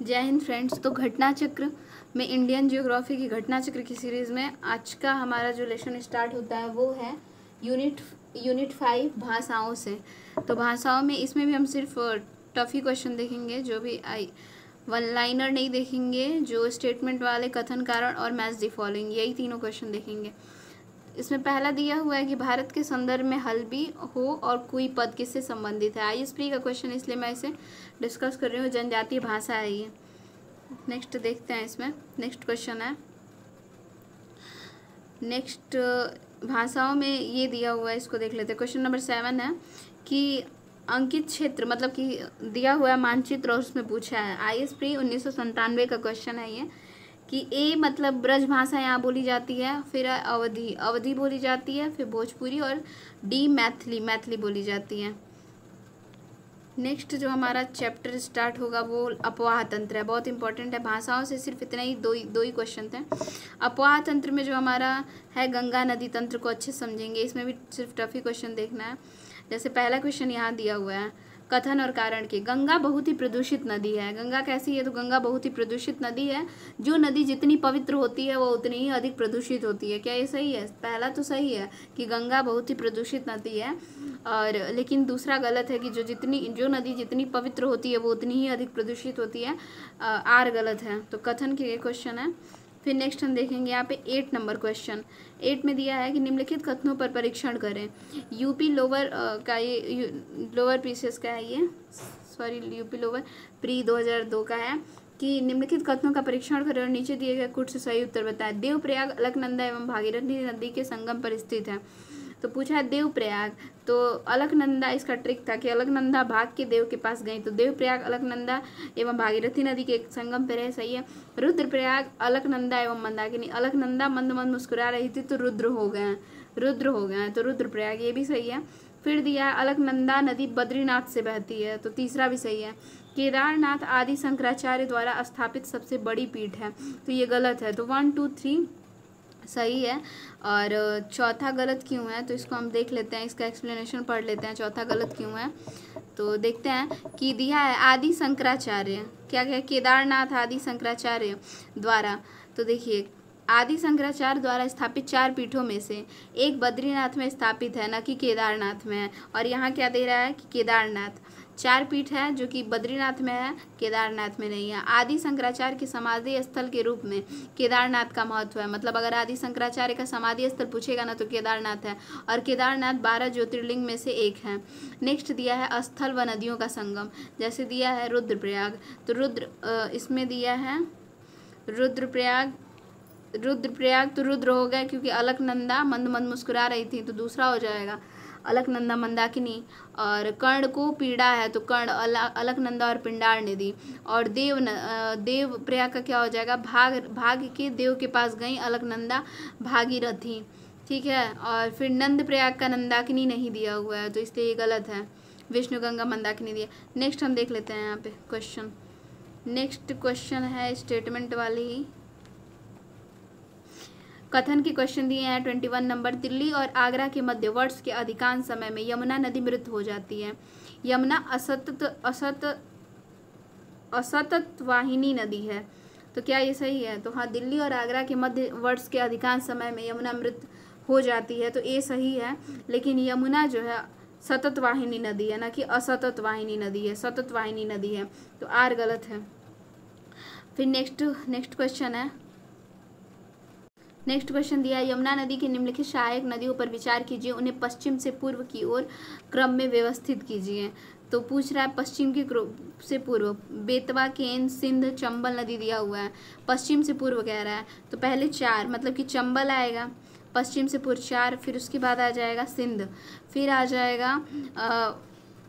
जय हिंद फ्रेंड्स। तो घटना चक्र में इंडियन ज्योग्राफी की घटना चक्र की सीरीज़ में आज का हमारा जो लेसन स्टार्ट होता है वो है यूनिट 5 भाषाओं से। तो भाषाओं में इसमें भी हम सिर्फ टफी क्वेश्चन देखेंगे, जो भी वन लाइनर नहीं देखेंगे, जो स्टेटमेंट वाले, कथन, कारण और मैच द फॉलोइंग, यही तीनों क्वेश्चन देखेंगे। इसमें पहला दिया हुआ है कि भारत के संदर्भ में हल्बी हो और कोई पद किससे संबंधित है। ISP का क्वेश्चन, इसलिए मैं इसे डिस्कस कर रही हूँ। जनजातीय भाषा है ये। नेक्स्ट देखते हैं, इसमें नेक्स्ट क्वेश्चन है। नेक्स्ट भाषाओं में ये दिया हुआ है, इसको देख लेते हैं। क्वेश्चन नंबर 7 है कि अंकित क्षेत्र मतलब कि दिया हुआ है मानचित्र और उसमें पूछा है। ISP 1997 का क्वेश्चन है ये कि ए मतलब ब्रज भाषा यहाँ बोली जाती है, फिर अवधी बोली जाती है, फिर भोजपुरी, और डी मैथिली बोली जाती है। नेक्स्ट जो हमारा चैप्टर स्टार्ट होगा वो अपवाह तंत्र है, बहुत इंपॉर्टेंट है। भाषाओं से सिर्फ इतना ही दो ही क्वेश्चन थे। अपवाह तंत्र में जो हमारा है गंगा नदी तंत्र को अच्छे समझेंगे। इसमें भी सिर्फ टफी क्वेश्चन देखना है। जैसे पहला क्वेश्चन यहाँ दिया हुआ है, कथन और कारण के। गंगा बहुत ही प्रदूषित नदी है। गंगा कैसी है? तो गंगा बहुत ही प्रदूषित नदी है। जो नदी जितनी पवित्र होती है वो उतनी ही अधिक प्रदूषित होती है। क्या ये सही है? पहला तो सही है कि गंगा बहुत ही प्रदूषित नदी है, और लेकिन दूसरा गलत है कि जो नदी जितनी पवित्र होती है वो उतनी ही अधिक प्रदूषित होती है। आर गलत है। तो कथन के क्वेश्चन है। फिर नेक्स्ट हम देखेंगे यहाँ पे 8 नंबर क्वेश्चन। 8 में दिया है कि निम्नलिखित कथनों पर परीक्षण करें। यूपी लोअर का ये लोअर पीसीएस का है ये, सॉरी यूपी लोअर प्री 2002 का है कि निम्नलिखित कथनों का परीक्षण करें और नीचे दिए गए कुछ सही उत्तर बताएं। देवप्रयाग अलकनंदा एवं भागीरथी नदी के संगम पर स्थित है। तो पूछा है देवप्रयाग, तो अलकनंदा, इसका ट्रिक था कि अलकनंदा भाग के देव के पास गई, तो देवप्रयाग अलकनंदा एवं भागीरथी नदी के संगम पर है, सही है। रुद्रप्रयाग अलकनंदा एवं मंदाकिनी, अलकनंदा मंद मंद मुस्कुरा रही थी तो रुद्र हो गए हैं, तो रुद्रप्रयाग, ये भी सही है। फिर दिया अलकनंदा नदी बद्रीनाथ से बहती है, तो तीसरा भी सही है। केदारनाथ आदि शंकराचार्य द्वारा स्थापित सबसे बड़ी पीठ है, तो ये गलत है। तो 1 2 3 सही है, और चौथा गलत क्यों है तो इसको हम देख लेते हैं, इसका एक्सप्लेनेशन पढ़ लेते हैं चौथा गलत क्यों है। तो देखते हैं कि दिया है आदि शंकराचार्य, क्या केदारनाथ आदि शंकराचार्य द्वारा। तो देखिए, आदि शंकराचार्य द्वारा स्थापित 4 पीठों में से एक बद्रीनाथ में स्थापित है, न कि केदारनाथ में है। और यहाँ क्या दे रहा है कि केदारनाथ 4 पीठ है जो कि बद्रीनाथ में है, केदारनाथ में नहीं है। आदि शंकराचार्य के समाधि स्थल के रूप में केदारनाथ का महत्व है। मतलब अगर आदि शंकराचार्य का समाधि स्थल पूछेगा ना तो केदारनाथ है, और केदारनाथ 12 ज्योतिर्लिंग में से एक है। नेक्स्ट दिया है स्थल व नदियों का संगम, जैसे दिया है रुद्रप्रयाग, तो इसमें दिया है रुद्रप्रयाग, तो रुद्र हो गया क्योंकि अलकनंदा मंद मंद मुस्कुरा रही थी, तो दूसरा हो जाएगा अलकनंदा मंदाकिनी। और कर्ण को पीड़ा है, तो कर्ण अलकनंदा और पिंडार नदी। और देव प्रयाग का क्या हो जाएगा? भाग के देव के पास गई अलकनंदा भागीरथी, ठीक है। और फिर नंद प्रयाग का नंदाकिनी नहीं दिया हुआ है, तो इसलिए ये गलत है। विष्णु गंगा मंदाकिनी दिया। नेक्स्ट हम देख लेते हैं यहाँ पे क्वेश्चन। नेक्स्ट क्वेश्चन है स्टेटमेंट वाली ही, कथन के क्वेश्चन दिए हैं 21 नंबर। दिल्ली और आगरा के मध्य वर्ष के अधिकांश समय में यमुना नदी मृत हो जाती है। यमुना असतत वाहिनी नदी है, तो क्या ये सही है? तो हाँ, दिल्ली और आगरा के मध्य वर्ष के अधिकांश समय में यमुना मृत हो जाती है, तो ये सही है। लेकिन यमुना जो है सतत वाहिनी नदी है, ना कि असतत वाहिनी नदी है, सतत वाहिनी नदी है, तो आर गलत है। फिर नेक्स्ट क्वेश्चन है। नेक्स्ट क्वेश्चन दिया है यमुना नदी की निम्नलिखित सहायक नदियों पर विचार कीजिए, उन्हें पश्चिम से पूर्व की ओर क्रम में व्यवस्थित कीजिए। तो पूछ रहा है पश्चिम की से पूर्व, बेतवा, केन, सिंध, चंबल नदी दिया हुआ है। पश्चिम से पूर्व कह रहा है, तो पहले 4 मतलब कि चंबल आएगा, पश्चिम से पूर्व 4, फिर उसके बाद आ जाएगा सिंध, फिर आ जाएगा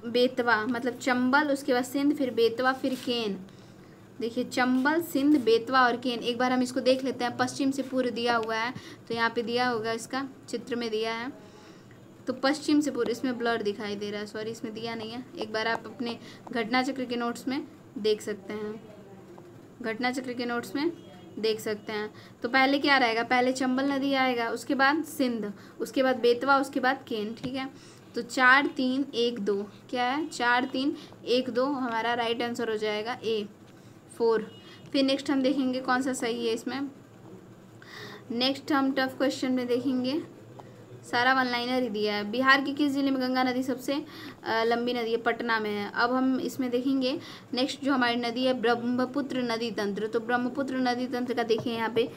बेतवा, मतलब चंबल, उसके बाद सिंध, फिर बेतवा, फिर केन। देखिए, चंबल, सिंध, बेतवा और केन। एक बार हम इसको देख लेते हैं। पश्चिम से पूर्व दिया हुआ है, तो यहाँ पे दिया होगा, इसका चित्र में दिया है, तो पश्चिम से पूर्व, इसमें ब्लर दिखाई दे रहा है, सॉरी इसमें दिया नहीं है। एक बार आप अपने घटना चक्र के नोट्स में देख सकते हैं, घटना चक्र के नोट्स में देख सकते हैं। तो पहले क्या रहेगा? पहले चंबल नदी आएगा, उसके बाद सिंध, उसके बाद बेतवा, उसके बाद केन, ठीक है। तो 4 3 1 2 क्या है? 4 3 1 2 हमारा राइट आंसर हो जाएगा ए। 4। फिर नेक्स्ट हम देखेंगे कौन सा सही है इसमें। नेक्स्ट हम टफ क्वेश्चन में देखेंगे, सारा वन लाइनर ही दिया है। बिहार के किस जिले में गंगा नदी सबसे लंबी नदी है? पटना में है। अब हम इसमें देखेंगे नेक्स्ट जो हमारी नदी है ब्रह्मपुत्र नदी तंत्र। तो ब्रह्मपुत्र नदी तंत्र का देखिए यहाँ पे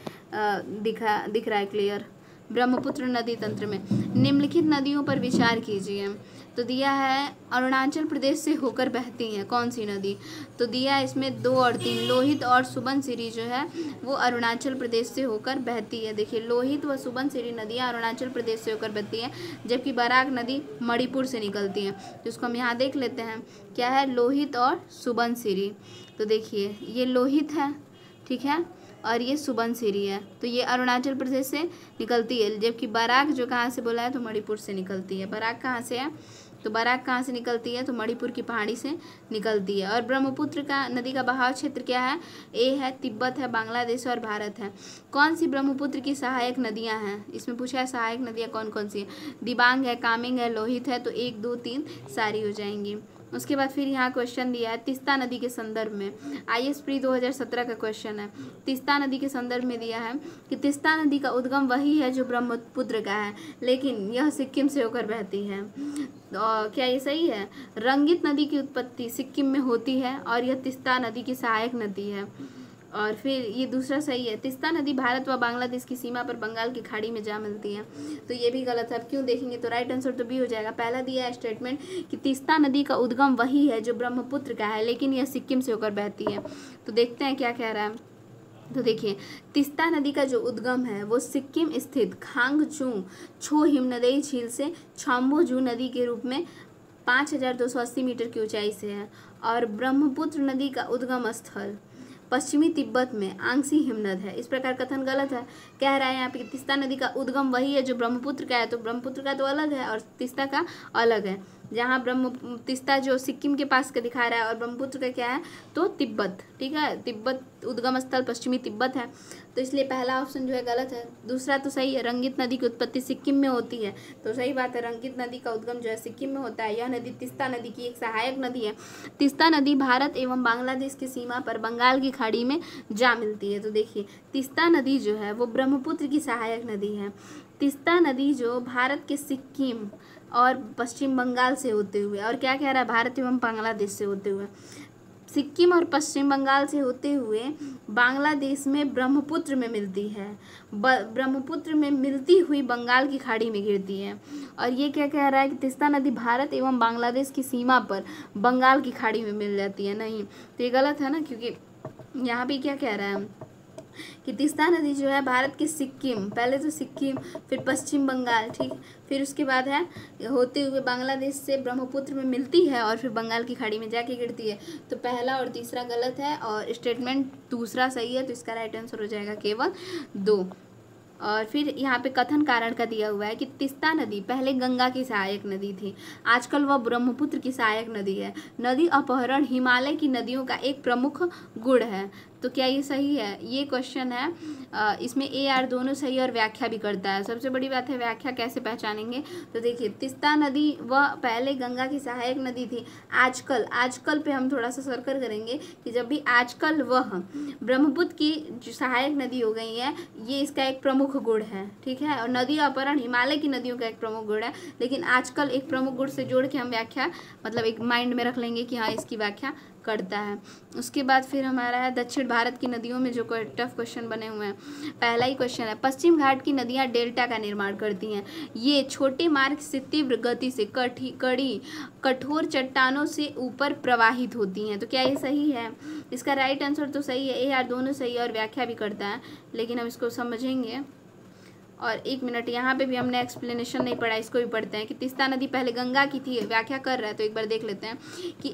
दिख रहा है क्लियर। ब्रह्मपुत्र नदी तंत्र में निम्नलिखित नदियों पर विचार कीजिए। तो दिया है अरुणाचल प्रदेश से होकर बहती हैं कौन सी नदी? तो दिया है इसमें 2 और 3, लोहित और सुबनसिरी जो है वो अरुणाचल प्रदेश से होकर बहती है। देखिए लोहित व सुबनसिरी नदियाँ अरुणाचल प्रदेश से होकर बहती हैं, जबकि बराक नदी मणिपुर से निकलती है। तो इसको हम यहाँ देख लेते हैं, क्या है? लोहित और सुबनसिरी। तो देखिए ये लोहित है, ठीक है, और ये सुबनसिरी है। तो ये अरुणाचल प्रदेश से निकलती है, जबकि बराक जो कहाँ से बोला है तो मणिपुर से निकलती है। बराक कहाँ से है? तो बराक कहाँ से निकलती है? तो मणिपुर की पहाड़ी से निकलती है। और ब्रह्मपुत्र का नदी का बहाव क्षेत्र क्या है? ए है तिब्बत है, बांग्लादेश और भारत है। कौन सी ब्रह्मपुत्र की सहायक नदियाँ हैं? इसमें पूछा है सहायक नदियाँ कौन कौन सी है? दिबांग है, कामेंग है, लोहित है। तो 1 2 3 सारी हो जाएंगी। उसके बाद फिर यहाँ क्वेश्चन दिया है तीस्ता नदी के संदर्भ में। IAS प्री 2017 का क्वेश्चन है। तीस्ता नदी के संदर्भ में दिया है कि तीस्ता नदी का उद्गम वही है जो ब्रह्मपुत्र का है, लेकिन यह सिक्किम से होकर बहती है। तो क्या ये सही है? रंगित नदी की उत्पत्ति सिक्किम में होती है और यह तीस्ता नदी की सहायक नदी है। और फिर ये दूसरा सही है, तीस्ता नदी भारत व बांग्लादेश की सीमा पर बंगाल की खाड़ी में जा मिलती है। तो ये भी गलत है। अब क्यों देखेंगे तो राइट आंसर तो बी हो जाएगा। पहला दिया है स्टेटमेंट कि तीस्ता नदी का उद्गम वही है जो ब्रह्मपुत्र का है, लेकिन यह सिक्किम से होकर बहती है। तो देखते हैं क्या कह रहा है। तो देखिए तीस्ता नदी का जो उद्गम है वो सिक्किम स्थित खांगचू छो हिमनदीय झील से छाम्बोजू नदी के रूप में 5280 मीटर की ऊंचाई से है। और ब्रह्मपुत्र नदी का उद्गम स्थल पश्चिमी तिब्बत में आंगसी हिमनद है। इस प्रकार कथन गलत है। कह रहा है यहाँ पे तीस्ता नदी का उद्गम वही है जो ब्रह्मपुत्र का है, तो ब्रह्मपुत्र का तो अलग है और तीस्ता का अलग है। जहाँ तीस्ता जो सिक्किम के पास का दिखा रहा है और ब्रह्मपुत्र का क्या है तो तिब्बत, ठीक है, तिब्बत उद्गम स्थल पश्चिमी तिब्बत है। तो इसलिए पहला ऑप्शन जो है गलत है। दूसरा तो सही है, रंगित नदी की उत्पत्ति सिक्किम में होती है। तो सही बात है, रंगित नदी का उद्गम जो है सिक्किम में होता है। यह नदी तीस्ता नदी की एक सहायक नदी है। तीस्ता नदी भारत एवं बांग्लादेश की सीमा पर बंगाल की खाड़ी में जा मिलती है। तो देखिए तीस्ता नदी जो है वो ब्रह्मपुत्र की सहायक नदी है। तीस्ता नदी जो भारत के सिक्किम और पश्चिम बंगाल से होते हुए, और क्या कह रहा है, भारत एवं बांग्लादेश से होते हुए, सिक्किम और पश्चिम बंगाल से होते हुए बांग्लादेश में ब्रह्मपुत्र में मिलती है। ब्रह्मपुत्र में मिलती हुई बंगाल की खाड़ी में गिरती है। और ये क्या कह रहा है कि तीस्ता नदी भारत एवं बांग्लादेश की सीमा पर बंगाल की खाड़ी में मिल जाती है। नहीं, तो ये गलत है ना, क्योंकि यहाँ पे क्या कह रहा है कि तीस्ता नदी जो है भारत के सिक्किम, पहले तो सिक्किम फिर पश्चिम बंगाल, ठीक, फिर उसके बाद है होते हुए बांग्लादेश से ब्रह्मपुत्र में मिलती है और फिर बंगाल की खाड़ी में जाके गिरती है। तो पहला और तीसरा गलत है और स्टेटमेंट दूसरा सही है। तो इसका राइट आंसर हो जाएगा केवल 2। और फिर यहाँ पे कथन कारण का दिया हुआ है कि तीस्ता नदी पहले गंगा की सहायक नदी थी, आजकल वह ब्रह्मपुत्र की सहायक नदी है। नदी अपहरण हिमालय की नदियों का एक प्रमुख गुण है। तो क्या ये सही है? ये क्वेश्चन है, इसमें ए आर दोनों सही और व्याख्या भी करता है। सबसे बड़ी बात है व्याख्या कैसे पहचानेंगे। तो देखिए तीस्ता नदी वह पहले गंगा की सहायक नदी थी, आजकल पे हम थोड़ा सा सर्कल करेंगे कि जब भी आजकल वह ब्रह्मपुत्र की जो सहायक नदी हो गई है, ये इसका एक प्रमुख गुण है, ठीक है। और नदी अपहरण हिमालय की नदियों का एक प्रमुख गुण है, लेकिन आजकल एक प्रमुख गुण से जोड़ के हम व्याख्या मतलब एक माइंड में रख लेंगे कि हाँ इसकी व्याख्या करता है। उसके बाद फिर हमारा है दक्षिण भारत की नदियों में जो टफ क्वेश्चन बने हुए हैं। पहला ही क्वेश्चन है पश्चिम घाट की नदियां डेल्टा का निर्माण करती हैं। ये छोटे मार्ग से तीव्र गति से कठोर चट्टानों से ऊपर प्रवाहित होती हैं। तो क्या ये सही है? इसका राइट आंसर तो सही है, ए आर दोनों सही है और व्याख्या भी करता है, लेकिन हम इसको समझेंगे। और 1 मिनट, यहाँ पे भी हमने एक्सप्लेनेशन नहीं पढ़ा, इसको भी पढ़ते हैं कि तीस्ता नदी पहले गंगा की थी, व्याख्या कर रहा है। तो एक बार देख लेते हैं कि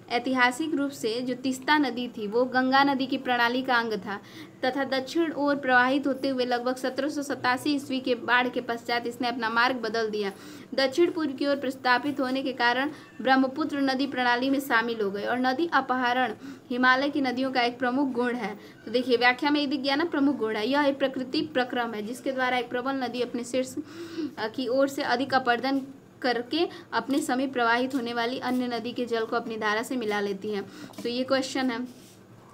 ऐतिहासिक रूप से जो तीस्ता नदी थी वो गंगा नदी की प्रणाली का अंग था तथा दक्षिण ओर प्रवाहित होते हुए लगभग 1787 ईस्वी के बाढ़ के पश्चात इसने अपना मार्ग बदल दिया। दक्षिण पूर्व की ओर प्रस्तापित होने के कारण ब्रह्मपुत्र नदी प्रणाली में शामिल हो गई और नदी अपहरण हिमालय की नदियों का एक प्रमुख गुण है। तो देखिए व्याख्या में ये दिख गया ना, प्रमुख गुण है। यह एक प्रकृति प्रक्रम है जिसके द्वारा एक प्रबल नदी अपने शीर्ष की ओर से अधिक अपरदन करके अपने समीप प्रवाहित होने वाली अन्य नदी के जल को अपनी धारा से मिला लेती है। तो ये क्वेश्चन है,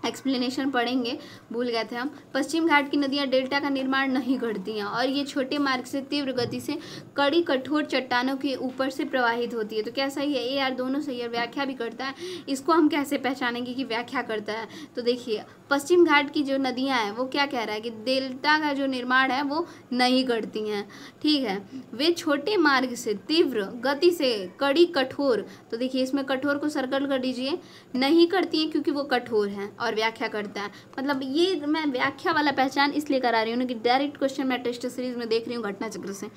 एक्सप्लेनेशन पढ़ेंगे, भूल गए थे हम। पश्चिम घाट की नदियां डेल्टा का निर्माण नहीं करती हैं और ये छोटे मार्ग से तीव्र गति से कड़ी कठोर चट्टानों के ऊपर से प्रवाहित होती है। तो क्या सही है? ए आर दोनों सही है। व्याख्या भी करता है। इसको हम कैसे पहचानेंगे कि व्याख्या करता है? तो देखिए, पश्चिम घाट की जो नदियां हैं वो क्या कह रहा है कि डेल्टा का जो निर्माण है वो नहीं करती हैं, ठीक है। वे छोटे मार्ग से तीव्र गति से कड़ी कठोर, तो देखिए इसमें कठोर को सर्कल कर दीजिए, नहीं करती हैं क्योंकि वो कठोर हैं। और व्याख्या करता है, मतलब ये मैं व्याख्या वाला पहचान इसलिए करा रही हूँ कि डायरेक्ट क्वेश्चन मैं टेस्ट सीरीज में देख रही हूँ घटना चक्र से,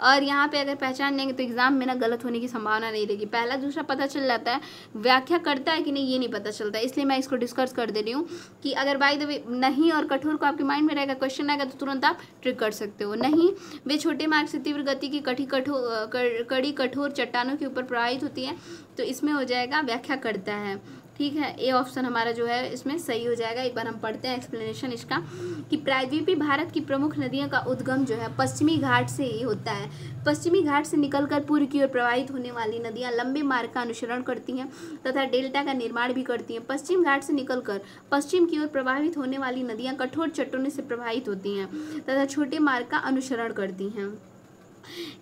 और यहाँ पे अगर पहचान लेंगे तो एग्जाम में ना गलत होने की संभावना नहीं रहेगी। पहला दूसरा पता चल जाता है, व्याख्या करता है कि नहीं ये नहीं पता चलता, इसलिए मैं इसको डिस्कस कर दे रही हूँ कि अगर बाय द वे नहीं और कठोर को आपके माइंड में रहेगा, क्वेश्चन आएगा तो तुरंत आप ट्रिक कर सकते हो। नहीं, वे छोटे मार्ग से तीव्र गति की कड़ी कठोर चट्टानों के ऊपर प्रवाहित होती है, तो इसमें हो जाएगा व्याख्या करता है, ठीक है। ए ऑप्शन हमारा जो है इसमें सही हो जाएगा। एक बार हम पढ़ते हैं एक्सप्लेनेशन इसका कि प्रायद्वीपीय भारत की प्रमुख नदियों का उद्गम जो है पश्चिमी घाट से ही होता है। पश्चिमी घाट से निकलकर पूर्व की ओर प्रवाहित होने वाली नदियां लंबे मार्ग का अनुसरण करती हैं तथा डेल्टा का निर्माण भी करती हैं। पश्चिम घाट से निकलकर पश्चिम की ओर प्रवाहित होने वाली नदियां कठोर चट्टानों से प्रभावित होती हैं तथा छोटे मार्ग का अनुसरण करती हैं।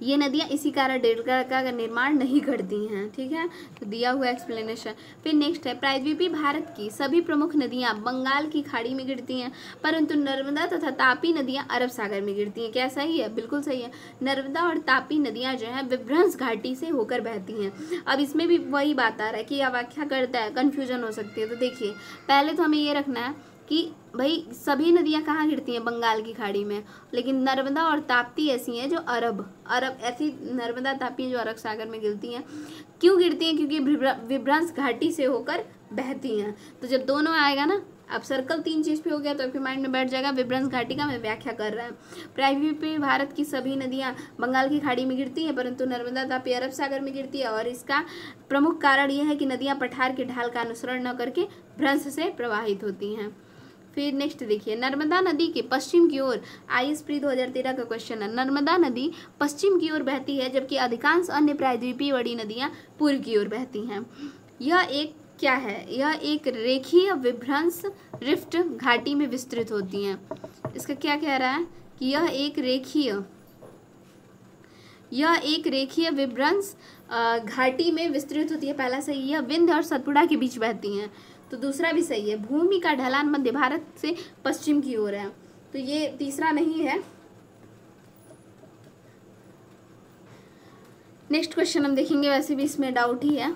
ये नदियाँ इसी कारण डेल्टा का निर्माण नहीं करती हैं, ठीक है। तो दिया हुआ एक्सप्लेनेशन। फिर नेक्स्ट है, प्रायद्वीपीय भारत की सभी प्रमुख नदियाँ बंगाल की खाड़ी में गिरती हैं, परंतु नर्मदा तथा तापी नदियाँ अरब सागर में गिरती हैं। क्या सही है? बिल्कुल सही है। नर्मदा और तापी नदियाँ जो है विभ्रंश घाटी से होकर बहती हैं। अब इसमें भी वही बात आ रहा है कि यह व्याख्या करता है, कन्फ्यूजन हो सकती है। तो देखिए, पहले तो हमें ये रखना है कि भाई सभी नदियाँ कहाँ गिरती हैं? बंगाल की खाड़ी में, लेकिन नर्मदा और ताप्ती ऐसी हैं जो अरब ऐसी नर्मदा ताप्ती जो अरब सागर में गिरती हैं। क्यों गिरती हैं? क्योंकि विभ्रंश घाटी से होकर बहती हैं। तो जब दोनों आएगा ना, अब सर्कल 3 चीज़ पे हो गया तो आपके माइंड में बैठ जाएगा विभ्रंश घाटी का मैं व्याख्या कर रहा है। प्रायद्वीपीय भारत की सभी नदियाँ बंगाल की खाड़ी में गिरती हैं, परंतु नर्मदा ताप्ती अरब सागर में गिरती है, और इसका प्रमुख कारण यह है कि नदियाँ पठार के ढाल का अनुसरण न करके भ्रंश से प्रवाहित होती हैं। फिर नेक्स्ट देखिए, नर्मदा नदी के पश्चिम की ओर, आईएएस प्री 2013 का क्वेश्चन है। नर्मदा नदी पश्चिम की ओर बहती है जबकि अधिकांश अन्य प्रायद्वीपीय बड़ी नदियां पूर्व की ओर बहती हैं। यह एक क्या है? यह एक रेखीय विभ्रंश रिफ्ट घाटी में विस्तृत होती हैं। इसका क्या कह रहा है कि यह एक रेखीय विभ्रंश घाटी में विस्तृत होती है। पहला सही, यह विंध्य और सतपुड़ा के बीच बहती हैं। तो दूसरा भी सही है, भूमि का ढलान मध्य भारत से पश्चिम की ओर है। तो ये तीसरा नहीं है। नेक्स्ट क्वेश्चन हम देखेंगे, वैसे भी इसमें डाउट ही है।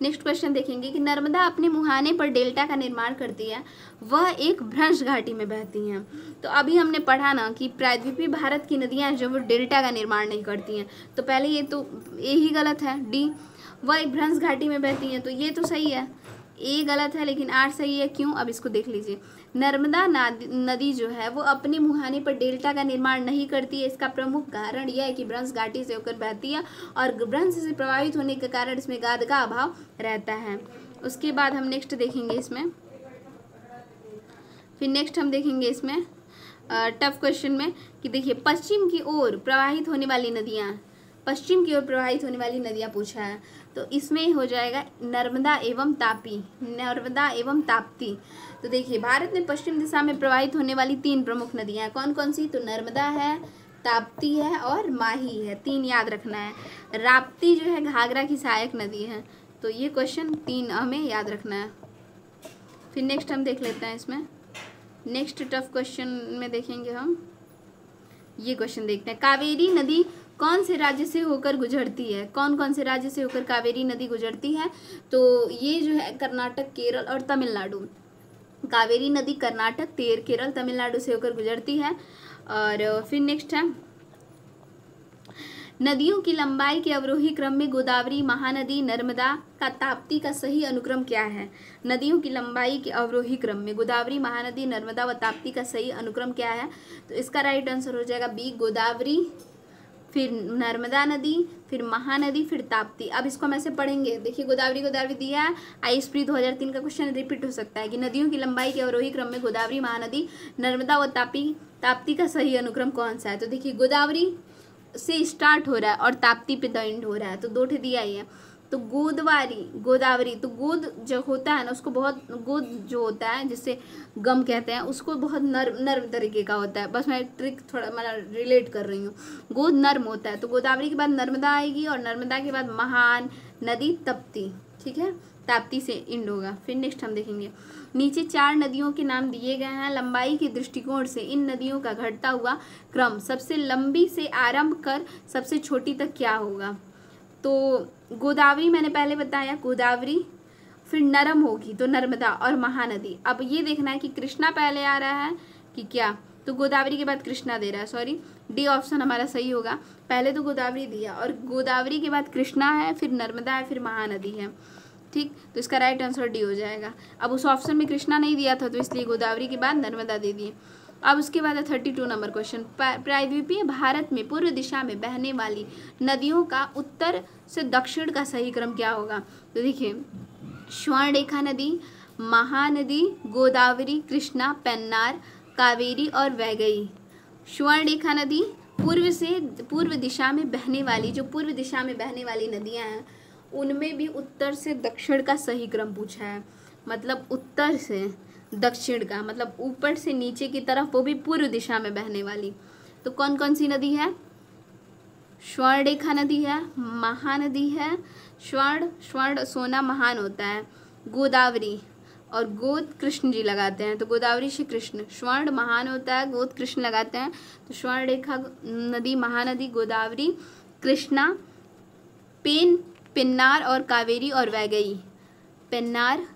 नेक्स्ट क्वेश्चन देखेंगे कि नर्मदा अपने मुहाने पर डेल्टा का निर्माण करती है, वह एक भ्रंश घाटी में बहती हैं। तो अभी हमने पढ़ा ना कि प्रायद्वीपीय भारत की नदियां जो वो डेल्टा का निर्माण नहीं करती हैं, तो पहले ये तो यही गलत है, डी, वह एक भ्रंश घाटी में बहती हैं, तो ये तो सही है। ए गलत है लेकिन आर सही है। क्यों? अब इसको देख लीजिए। नर्मदा नदी जो है वो अपने मुहाने पर डेल्टा का निर्माण नहीं करती है। इसका प्रमुख कारण यह है कि भ्रंश घाटी से होकर बहती है और भ्रंश से प्रभावित होने के कारण इसमें गाद का अभाव रहता है। उसके बाद हम नेक्स्ट देखेंगे इसमें, फिर नेक्स्ट हम देखेंगे इसमें टफ क्वेश्चन में कि देखिए, पश्चिम की ओर प्रवाहित होने वाली नदियाँ पूछा है। तो इसमें हो जाएगा नर्मदा एवं ताप्ती। तो देखिए, भारत में पश्चिम दिशा में प्रवाहित होने वाली 3 प्रमुख नदियाँ कौन कौन सी? तो नर्मदा है, ताप्ती है और माही है। 3 याद रखना है। राप्ती जो है घाघरा की सहायक नदी है। तो ये क्वेश्चन 3 हमें याद रखना है। फिर नेक्स्ट हम देख लेते हैं इसमें, नेक्स्ट टफ क्वेश्चन में देखेंगे हम, ये क्वेश्चन देखते हैं। कावेरी नदी कौन से राज्य से होकर गुजरती है? कौन से राज्य से होकर कावेरी नदी गुजरती है? तो ये जो है कर्नाटक, केरल और तमिलनाडु। कावेरी नदी कर्नाटक, केरल, तमिलनाडु से होकर गुजरती है। और फिर नेक्स्ट है, नदियों की लंबाई के अवरोही क्रम में गोदावरी, महानदी, नर्मदा का ताप्ती का सही अनुक्रम क्या है? नदियों की लंबाई के अवरोही क्रम में गोदावरी, महानदी, नर्मदा व ताप्ती का सही अनुक्रम क्या है? तो इसका राइट आंसर हो जाएगा बी, गोदावरी, फिर नर्मदा नदी, फिर महानदी, फिर ताप्ती। अब इसको हम ऐसे पढ़ेंगे, देखिए गोदावरी दिया है। आईएएस प्री 2003 का क्वेश्चन रिपीट हो सकता है कि नदियों की लंबाई के अवरोही क्रम में गोदावरी, महानदी, नर्मदा व ताप्ती का सही अनुक्रम कौन सा है? तो देखिए, गोदावरी से स्टार्ट हो रहा है और ताप्ती पे द एंड हो रहा है, तो 2 ठे दिया ही है। तो गोदावरी, तो गोद जो होता है ना उसको बहुत, गोद जो होता है जिससे गम कहते हैं उसको बहुत नर्म तरीके का होता है। बस मैं ट्रिक थोड़ा मतलब रिलेट कर रही हूँ। गोद नर्म होता है, तो गोदावरी के बाद नर्मदा आएगी और नर्मदा के बाद महान नदी तप्ती, ठीक है, ताप्ती से इंड होगा। फिर नेक्स्ट हम देखेंगे, नीचे 4 नदियों के नाम दिए गए हैं। लंबाई के दृष्टिकोण से इन नदियों का घटता हुआ क्रम सबसे लंबी से आरंभ कर सबसे छोटी तक क्या होगा। तो गोदावरी मैंने पहले बताया, गोदावरी, फिर नरम होगी तो नर्मदा और महानदी। अब ये देखना है कि कृष्णा पहले आ रहा है कि क्या, तो गोदावरी के बाद कृष्णा दे रहा है, सॉरी डी ऑप्शन हमारा सही होगा। पहले तो गोदावरी दिया और गोदावरी के बाद कृष्णा है, फिर नर्मदा है, फिर महानदी है, ठीक, तो इसका राइट आंसर डी हो जाएगा। अब उस ऑप्शन में कृष्णा नहीं दिया था तो इसलिए गोदावरी के बाद नर्मदा दे दिए। अब उसके बाद है 32 नंबर क्वेश्चन, प्रायद्वीपीय भारत में पूर्व दिशा में बहने वाली नदियों का उत्तर से दक्षिण का सही क्रम क्या होगा। तो देखिए, स्वर्णरेखा नदी, महानदी, गोदावरी, कृष्णा, पेन्नार, कावेरी और वैगई। स्वर्णरेखा नदी पूर्व दिशा में बहने वाली, जो पूर्व दिशा में बहने वाली नदियां हैं उनमें भी उत्तर से दक्षिण का सही क्रम पूछा है। मतलब उत्तर से दक्षिण का मतलब ऊपर से नीचे की तरफ, वो भी पूर्व दिशा में बहने वाली। तो कौन कौन सी नदी है, स्वर्णरेखा नदी है, महानदी है, स्वर्ण सोना महान होता है, गोदावरी, और गोद कृष्ण जी लगाते हैं तो गोदावरी से कृष्ण, स्वर्ण महान होता है, गोद कृष्ण लगाते हैं तो स्वर्णरेखा नदी, महानदी, गोदावरी, कृष्णा, पेन्नार और कावेरी और वैगई। पेन्नार,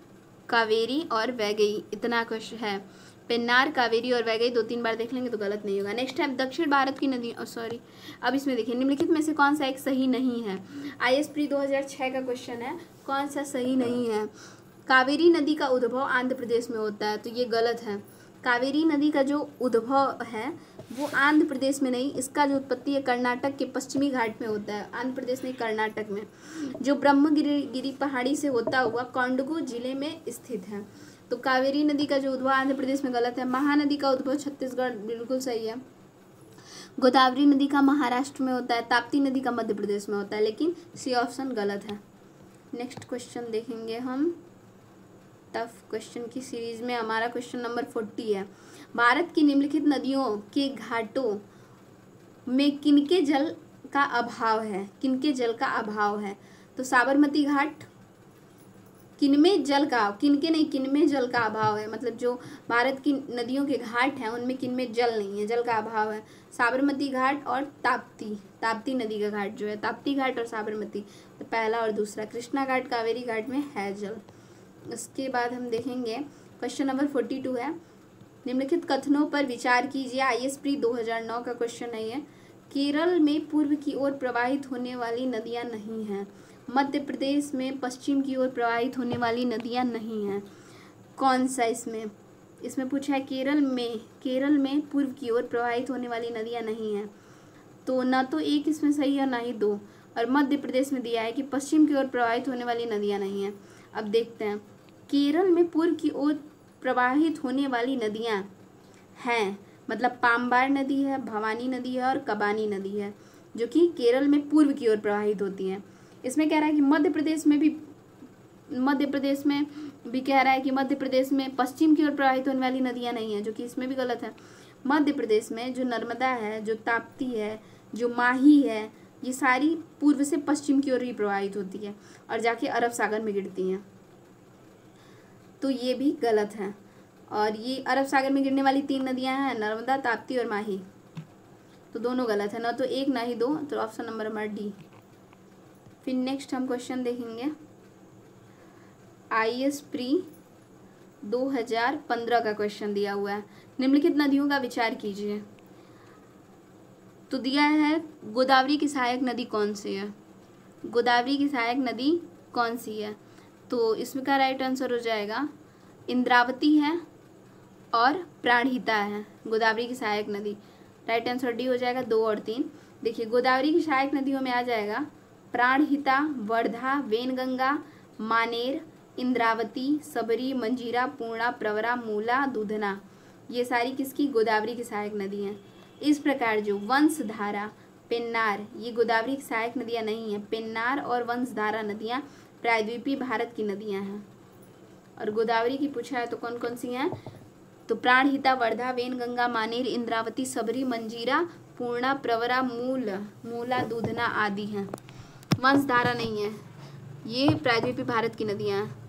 कावेरी और वैगई, इतना कुछ है। पेन्नार, कावेरी और वैगई 2-3 बार देख लेंगे तो गलत नहीं होगा। नेक्स्ट है दक्षिण भारत की नदी, सॉरी अब इसमें देखिए, निम्नलिखित में से कौन सा एक सही नहीं है। IAS प्री 2006 का क्वेश्चन है, कौन सा सही नहीं है। कावेरी नदी का उद्भव आंध्र प्रदेश में होता है, तो ये गलत है। कावेरी नदी का जो उद्भव है वो आंध्र प्रदेश में नहीं, इसका जो उत्पत्ति है कर्नाटक के पश्चिमी घाट में होता है, आंध्र प्रदेश नहीं कर्नाटक में, जो ब्रह्मगिरी पहाड़ी से होता हुआ कोंडगू जिले में स्थित है। तो कावेरी नदी का जो उद्भव आंध्र प्रदेश में गलत है। महानदी का उद्भव छत्तीसगढ़, बिल्कुल सही है। गोदावरी नदी का महाराष्ट्र में होता है, ताप्ती नदी का मध्य प्रदेश में होता है, लेकिन सी ऑप्शन गलत है। नेक्स्ट क्वेश्चन देखेंगे हम, टफ क्वेश्चन की सीरीज में हमारा क्वेश्चन नंबर 40 है। भारत की निम्नलिखित नदियों के घाटों में किनके जल का अभाव है, किनके जल का अभाव है। तो साबरमती घाट, किनमें जल का, किनके नहीं, किनमें जल का अभाव है, मतलब जो भारत की नदियों के घाट हैं उनमें किनमें जल नहीं है, जल का अभाव है। साबरमती घाट और ताप्ती नदी का घाट जो है, ताप्ती घाट और साबरमती, तो पहला और दूसरा। कृष्णा घाट, कावेरी घाट में है जल। उसके बाद हम देखेंगे क्वेश्चन नंबर 42 है, निम्नलिखित कथनों पर विचार कीजिए। IAS प्री 2009 का क्वेश्चन है ये। केरल में पूर्व की ओर प्रवाहित होने वाली नदियां नहीं हैं, मध्य प्रदेश में पश्चिम की ओर प्रवाहित होने वाली नदियां नहीं हैं। कौन सा इसमें पूछा है, केरल में पूर्व की ओर प्रवाहित होने वाली नदियां नहीं हैं, तो ना तो एक इसमें सही है ना ही 2, और मध्य प्रदेश में दिया है कि पश्चिम की ओर प्रवाहित होने वाली नदियां नहीं हैं। अब देखते हैं, केरल में पूर्व की ओर प्रवाहित होने वाली नदियां हैं, मतलब पाम्बार नदी है, भवानी नदी है और कबानी नदी है, जो कि केरल में पूर्व की ओर प्रवाहित होती हैं। इसमें कह रहा है कि मध्य प्रदेश में भी कह रहा है कि मध्य प्रदेश में पश्चिम की ओर प्रवाहित होने वाली नदियां नहीं हैं, जो कि इसमें भी गलत है। मध्य प्रदेश में जो नर्मदा है, जो ताप्ती है, जो माही है, ये सारी पूर्व से पश्चिम की ओर ही प्रवाहित होती है और जाके अरब सागर में गिरती हैं, तो ये भी गलत है। और ये अरब सागर में गिरने वाली 3 नदियां हैं, नर्मदा, ताप्ती और माही, तो दोनों गलत है, ना तो 1 ना ही 2, तो ऑप्शन नंबर हमारा डी। फिर नेक्स्ट हम क्वेश्चन देखेंगे, IAS प्री 2015 का क्वेश्चन दिया हुआ है, निम्नलिखित नदियों का विचार कीजिए। तो दिया है गोदावरी की सहायक नदी कौन सी है, गोदावरी की सहायक नदी कौन सी है, तो इसमें का राइट आंसर हो जाएगा इंद्रावती है और प्राणहिता है गोदावरी की सहायक नदी। राइट आंसर डी हो जाएगा, 2 और 3। देखिए गोदावरी की सहायक नदियों में आ जाएगा प्राणहिता, वर्धा, वेनगंगा, मानेर, इंद्रावती, सबरी, मंजीरा, पूर्णा, प्रवरा, मूला, दूधना, ये सारी किसकी, गोदावरी की सहायक नदी हैं। इस प्रकार जो वंशधारा, पेन्नार, ये गोदावरी की सहायक नदियाँ नहीं हैं। पेन्नार और वंशधारा नदियाँ प्रायद्वीपीय भारत की नदियाँ हैं। और गोदावरी की पूछा है तो कौन कौन सी हैं, तो प्राणहिता, वर्धा, वेनगंगा, मानेर, इंद्रावती, सबरी, मंजीरा, पूर्णा, प्रवरा, मूला, दूधना आदि हैं। वंशधारा नहीं है, ये प्रायद्वीपीय भारत की नदियाँ हैं।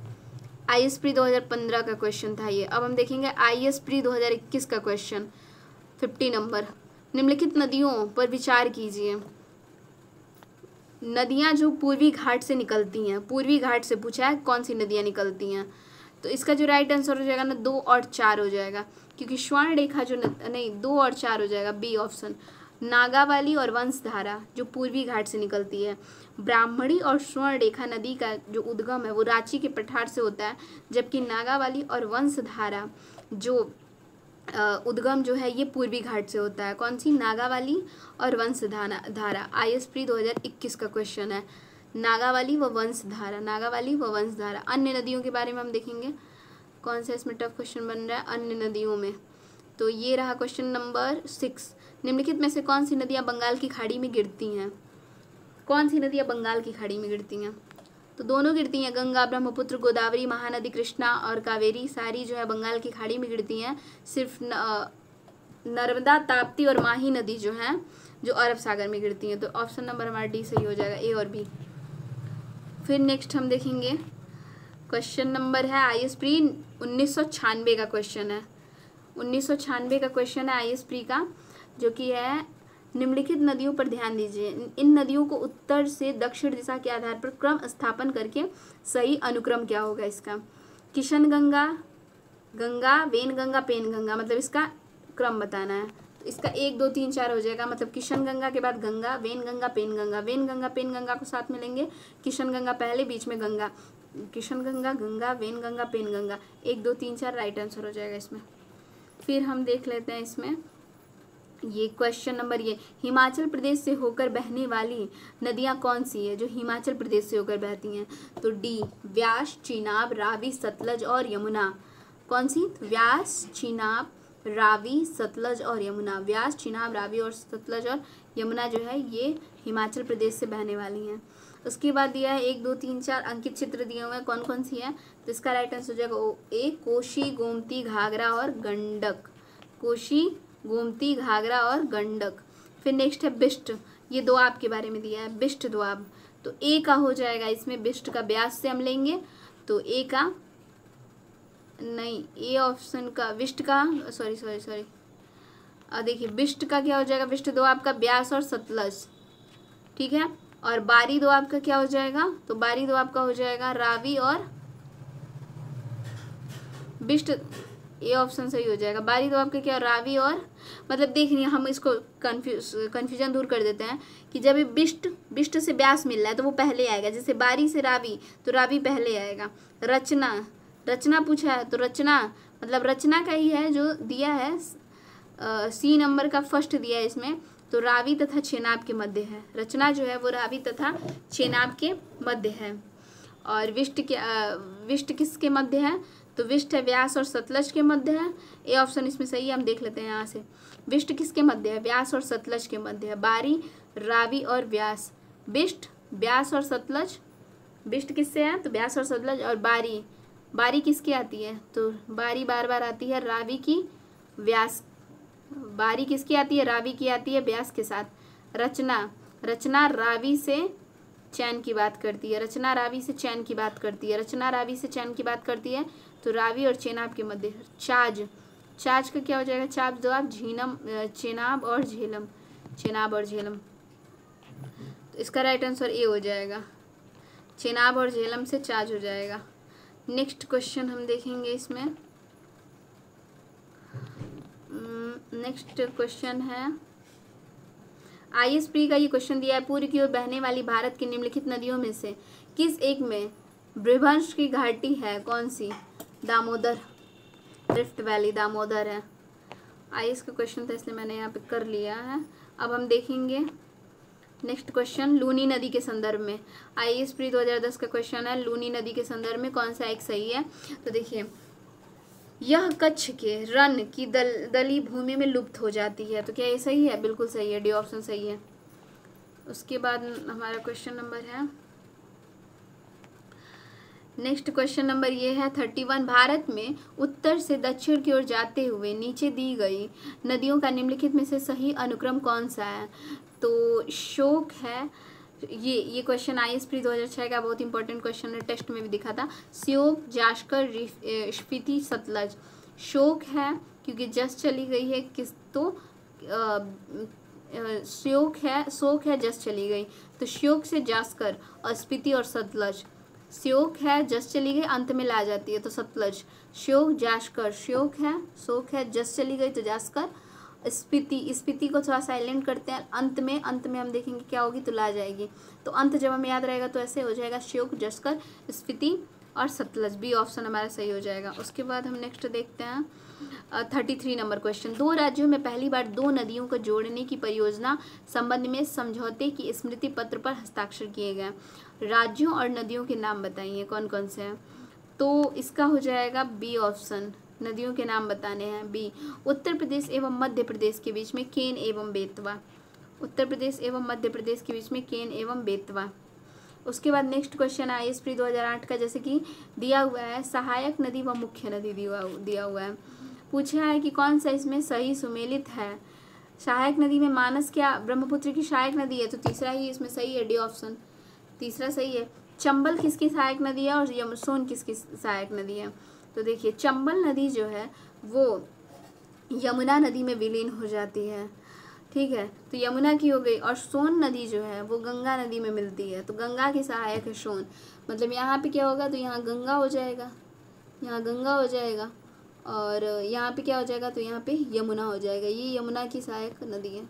IAS प्री 2015 का क्वेश्चन था ये। अब हम देखेंगे IAS प्री 2021 का क्वेश्चन 50 नंबर। निम्नलिखित नदियों पर विचार कीजिए। नदियाँ जो पूर्वी घाट से निकलती हैं, पूर्वी घाट से पूछा है कौन सी नदियाँ निकलती हैं, तो इसका जो राइट आंसर हो जाएगा ना 2 और 4 हो जाएगा, क्योंकि स्वर्ण रेखा जो नहीं 2 और 4 हो जाएगा, बी ऑप्शन। नागावली और वंशधारा जो पूर्वी घाट से निकलती है। ब्राह्मणी और स्वर्ण रेखा नदी का जो उद्गम है वो रांची के पठार से होता है, जबकि नागावली और वंशधारा जो उद्गम जो है ये पूर्वी घाट से होता है। कौन सी, नागावली और वंशधारा। IAS प्री 2021 का क्वेश्चन है, नागावली व वंशधारा, नागावली व वंशधारा। अन्य नदियों के बारे में हम देखेंगे कौन सा इसमें टफ क्वेश्चन बन रहा है अन्य नदियों में। तो ये रहा क्वेश्चन नंबर 6। निम्नलिखित में से कौन सी नदियाँ बंगाल की खाड़ी में गिरती हैं, कौन सी नदियाँ बंगाल की खाड़ी में गिरती हैं, तो दोनों गिरती हैं, गंगा, ब्रह्मपुत्र, गोदावरी, महानदी, कृष्णा और कावेरी सारी जो है बंगाल की खाड़ी में गिरती हैं। सिर्फ नर्मदा, ताप्ती और माही नदी जो है जो अरब सागर में गिरती हैं। तो ऑप्शन नंबर हमारा डी सही हो जाएगा, ए और बी। फिर नेक्स्ट हम देखेंगे क्वेश्चन नंबर है IAS प्री 1996 का क्वेश्चन है, 1996 का क्वेश्चन है IAS प्री का, जो कि है निम्नलिखित नदियों पर ध्यान दीजिए। इन नदियों को उत्तर से दक्षिण दिशा के आधार पर क्रम स्थापन करके सही अनुक्रम क्या होगा इसका, किशन गंगा, गंगा, वेनगंगा, पेनगंगा, मतलब इसका क्रम बताना है। तो इसका 1 2 3 4 हो जाएगा, मतलब किशन गंगा के बाद गंगा, वेनगंगा, पेनगंगा, वेनगंगा पेनगंगा को साथ में लेंगे, किशन गंगा पहले, बीच में गंगा, किशन गंगा, गंगा, वेनगंगा, पेनगंगा, 1 2 3 4 राइट आंसर हो जाएगा इसमें। फिर हम देख लेते हैं इसमें ये क्वेश्चन नंबर ये, हिमाचल प्रदेश से होकर बहने वाली नदियाँ कौन सी है जो हिमाचल प्रदेश से होकर बहती हैं, तो डी व्यास, चीनाब, रावी, सतलज और यमुना। कौन सी, व्यास, चीनाब, रावी, सतलज और यमुना। व्यास, चीनाब, रावी और सतलज और यमुना जो है ये हिमाचल प्रदेश से बहने वाली हैं। उसके बाद दिया है 1 2 3 4 अंकित चित्र दिए हुए हैं, कौन कौन सी है, तो इसका राइट आंसर हो जाएगा ए कोशी, गोमती, घाघरा और गंडक, कोशी, गोमती, घाघरा और गंडक। फिर नेक्स्ट है बिस्ट, ये दोआब के बारे में दिया है, बिस्ट दोआब, तो ए का हो जाएगा इसमें, बिस्ट का ब्यास से हम लेंगे तो ए का नहीं, ए ऑप्शन का विष्ट का, सॉरी देखिए बिस्ट का क्या हो जाएगा, बिस्ट दोआब का ब्यास और सतलज, ठीक है। और बारी दोआब का क्या हो जाएगा, तो बारी दोआब का हो जाएगा रावी और बिस्ट, ए ऑप्शन सही हो जाएगा। बारी दोआब का क्या, रावी और, मतलब देखिए हम इसको कन्फ्यूजन दूर कर देते हैं कि जब ये बिस्ट से ब्यास मिल रहा है तो वो पहले आएगा, जैसे बारी से रावी तो रावी पहले आएगा। रचना पूछा है तो रचना मतलब रचना का ही है जो दिया है, सी नंबर का फर्स्ट दिया है इसमें, तो रावी तथा चेनाब के मध्य है। रचना जो है वो रावी तथा चेनाब के मध्य है। और विष्ट किसके मध्य है, तो विष्ट है व्यास और सतलज के मध्य है। ए ऑप्शन इसमें सही है, हम देख लेते हैं यहाँ से। विष्ट किसके मध्य है, व्यास और सतलज के मध्य है। बारी, रावी और व्यास, विष्ट, व्यास और सतलज। विष्ट किससे है, तो व्यास और सतलज। और बारी किसकी आती है, तो बारी बार बार आती है रावी की, व्यास। बारी किसकी आती है, रावी की आती है व्यास के साथ। रचना रावी से चैन की बात करती है, रचना रावी से चैन की बात करती है, रचना रावी से चैन की बात करती है, तो रावी और चेनाब के मध्य। चाज का क्या हो जाएगा, चाप जवाब चेनाब और झेलम। तो इसका राइट आंसर ए हो जाएगा, चेनाब और झेलम से चाज हो जाएगा। नेक्स्ट क्वेश्चन हम देखेंगे इसमें। नेक्स्ट क्वेश्चन है IAS प्री का ये क्वेश्चन दिया है, पूर्व की ओर बहने वाली भारत की निम्नलिखित नदियों में से किस एक में भ्रभंश की घाटी है, कौन सी, दामोदर, रिफ्ट वैली दामोदर है। IAS का क्वेश्चन था इसलिए मैंने यहाँ पे कर लिया है। अब हम देखेंगे नेक्स्ट क्वेश्चन, लूनी नदी के संदर्भ में। IAS प्री 2010 का क्वेश्चन है, लूनी नदी के संदर्भ में कौन सा एक सही है, तो देखिए यह कच्छ के रन की दली भूमि में लुप्त हो जाती है, तो क्या ये सही है, बिल्कुल सही है, डी ऑप्शन सही है। उसके बाद हमारा क्वेश्चन नंबर है, नेक्स्ट क्वेश्चन नंबर ये है 31। भारत में उत्तर से दक्षिण की ओर जाते हुए नीचे दी गई नदियों का निम्नलिखित में से सही अनुक्रम कौन सा है? तो शोक है, ये क्वेश्चन आईएएस प्री 2006 का बहुत इंपॉर्टेंट क्वेश्चन है, टेस्ट में भी दिखा था। श्योक, जास्कर, स्पीति, सतलज। शोक है क्योंकि जस्ट चली गई है किस, तो श्योक है, शोक है, जस्ट चली गई, तो श्योक से जास्कर और स्पीति और सतलज। श्योक है, जस्ट चली गई, अंत में ला जाती है तो सतलज। श्योक, जास्कर, श्योक है, शोक है, जस्ट चली गई तो जास्कर। स्पीति को थोड़ा साइलेंट करते हैं, अंत में हम देखेंगे क्या होगी तो ला जाएगी, तो अंत जब हमें याद रहेगा तो ऐसे हो जाएगा श्योक, जास्कर, स्पीति और सतलज। बी ऑप्शन हमारा सही हो जाएगा। उसके बाद हम नेक्स्ट देखते हैं 33 नंबर क्वेश्चन। 2 राज्यों में पहली बार 2 नदियों को जोड़ने की परियोजना संबंध में समझौते की स्मृति पत्र पर हस्ताक्षर किए गए। राज्यों और नदियों के नाम बताइए कौन कौन से हैं, तो इसका हो जाएगा बी ऑप्शन, नदियों के नाम बताने हैं। बी, उत्तर प्रदेश एवं मध्य प्रदेश के बीच में केन एवं बेतवा। उत्तर प्रदेश एवं मध्य प्रदेश के बीच में केन एवं बेतवा। उसके बाद नेक्स्ट क्वेश्चन आईएएस प्री 2008 का, जैसे कि दिया हुआ है सहायक नदी व मुख्य नदी दिया हुआ है, पूछा है कि कौन सा इसमें सही सुमेलित है। सहायक नदी में मानस क्या ब्रह्मपुत्र की सहायक नदी है, तो तीसरा ही इसमें सही है, डी ऑप्शन, तीसरा सही है। चंबल किसकी सहायक नदी है और सोन किसकी सहायक नदी है, तो देखिए चंबल नदी जो है वो यमुना नदी में विलीन हो जाती है, ठीक है, तो यमुना की हो गई, और सोन नदी जो है वो गंगा नदी में मिलती है, तो गंगा की सहायक है सोन, मतलब यहाँ पे क्या होगा, तो यहाँ गंगा हो जाएगा, यहाँ गंगा हो जाएगा, और यहाँ पे क्या हो जाएगा, तो यहाँ पे यमुना हो जाएगा, ये यमुना की सहायक नदी है।